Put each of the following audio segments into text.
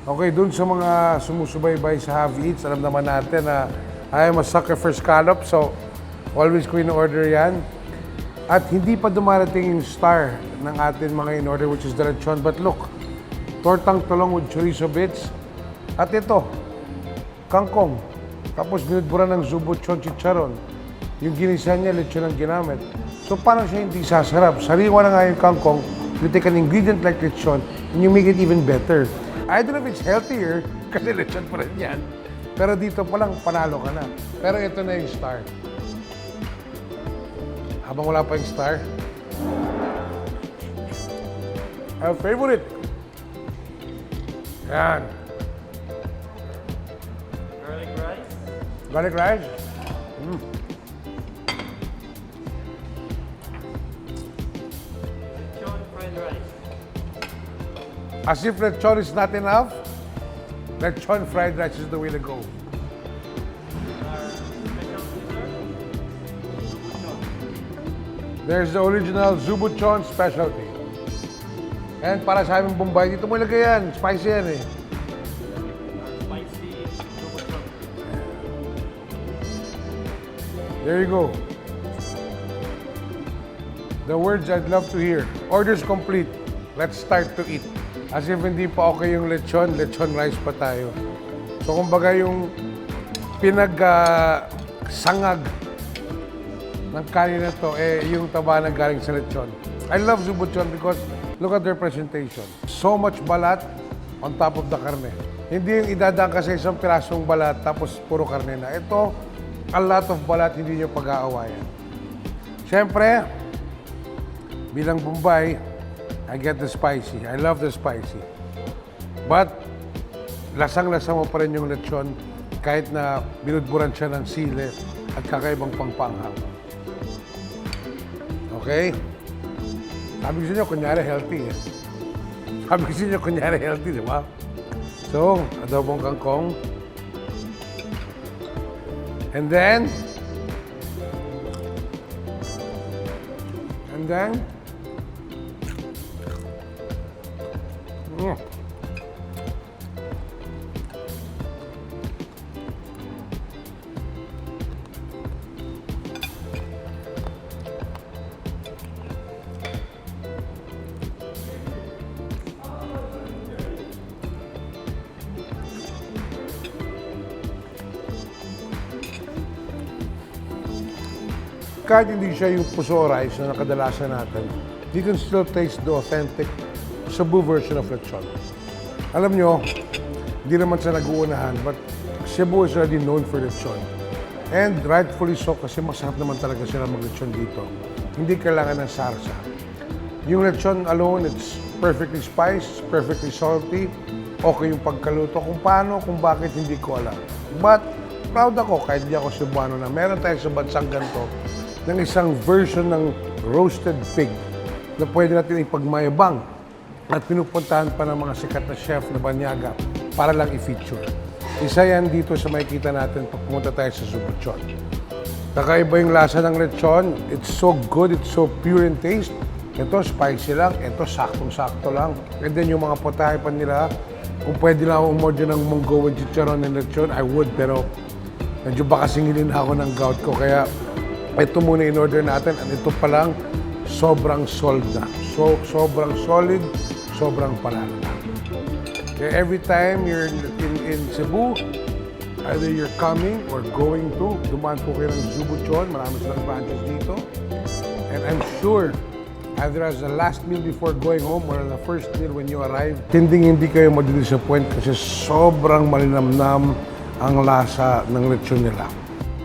Okay, dun sa mga sumusubaybay sa Have Eats, alam naman natin na I am a sucker for scallops, so always ko in-order yan. At hindi pa dumarating yung star ng atin mga in-order, which is the lechon. But look, tortang tulong with chorizo bits. At ito, kangkong. Tapos binudburan ng zubuchon chicharon. Yung ginisa niya, lechon ang ginamit. So paano siya hindi sasarap? Sariwa na nga yung kangkong, you take an ingredient like lechon, and you make it even better. I don't know if it's healthier, kasi lechon pa rin yan. Pero dito pa lang, panalo ka na. Pero ito na yung star. Habang wala pa yung star, our favorite. Yan. Garlic rice. Garlic rice. Lechon fried rice. As if lechon is not enough, lechon fried rice is the way to go. Our special dessert. Zubuchon. There's the original Zubuchon specialty. And para sa aming Bombay, dito mo ilagay yan. Spicy yan eh. Our spicy zubuchon. There you go. The words I'd love to hear. Orders complete. Let's start to eat. As if hindi pa okay yung lechon rice pa tayo. So kumbaga yung sangag ng kanin na to, yung taba na galing sa lechon. I love Zubuchon because look at their presentation. So much balat on top of the karne. Hindi yung idadaan kasi isang pirasong balat tapos puro karne na. Ito, a lot of balat, hindi nyo pag-aawayan. Siyempre, bilang Bombay, I get the spicy. I love the spicy. But, lasang-lasa mo pa rin yung lechon kahit na binudburan siya ng sili at kakaibang pangpanghang. Okay? Sabi ko sa inyo, kunyari healthy eh. Sabi ko sa inyo, kunyari healthy, di ba? So, adobong kangkong. And then, kahit hindi siya yung puso rice na nakadalasan natin, you can still taste the authentic Cebu version of lechon. Alam nyo, hindi naman siya nag-uunahan, but Cebu is already known for lechon. And rightfully so, kasi masarap naman talaga sila mag-lechon dito. Hindi kailangan ng sarsa. Yung lechon alone, it's perfectly spiced, perfectly salty, okay yung pagkaluto. Kung paano, kung bakit, hindi ko alam. But, proud ako, kahit di ako Cebuano na meron tayo sa bansang ganito ng isang version ng roasted pig na pwede natin ipagmayabang at pinupuntahan pa ng mga sikat na chef na banyaga para lang i-feature. Isa yan dito sa makikita natin pag pumunta tayo sa Zubuchon. Kakaiba yung lasa ng lechon. It's so good, it's so pure in taste. Ito, spicy lang. Ito, saktong-sakto lang. And then yung mga potahe pa nila, kung pwede lang umorder ng munggo with chicharon and lechon, I would. Pero medyo baka singilin ako ng gout ko. Kaya ito muna in-order natin. At ito pa lang, sobrang solid na. So, sobrang solid, sobrang panalo na. Kaya every time you're in Cebu, either you're coming or going to, dumaan po kayo ng Zubuchon. Marami silang branches dito. And I'm sure, either as the last meal before going home or the first meal when you arrive, hindi kayo madidisappoint kasi sobrang malinamnam ang lasa ng lechon nila.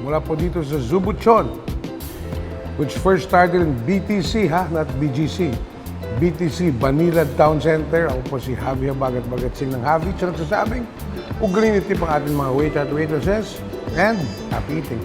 Mula po dito sa Zubuchon, which first started in BTC, not BGC. BTC, Banilad Town Center. Ako po si Javi Habagat-Bagatsing ng Javi. Siya nagsasabing, ugaling nitip ang ating mga waiter at waitresses and happy eating.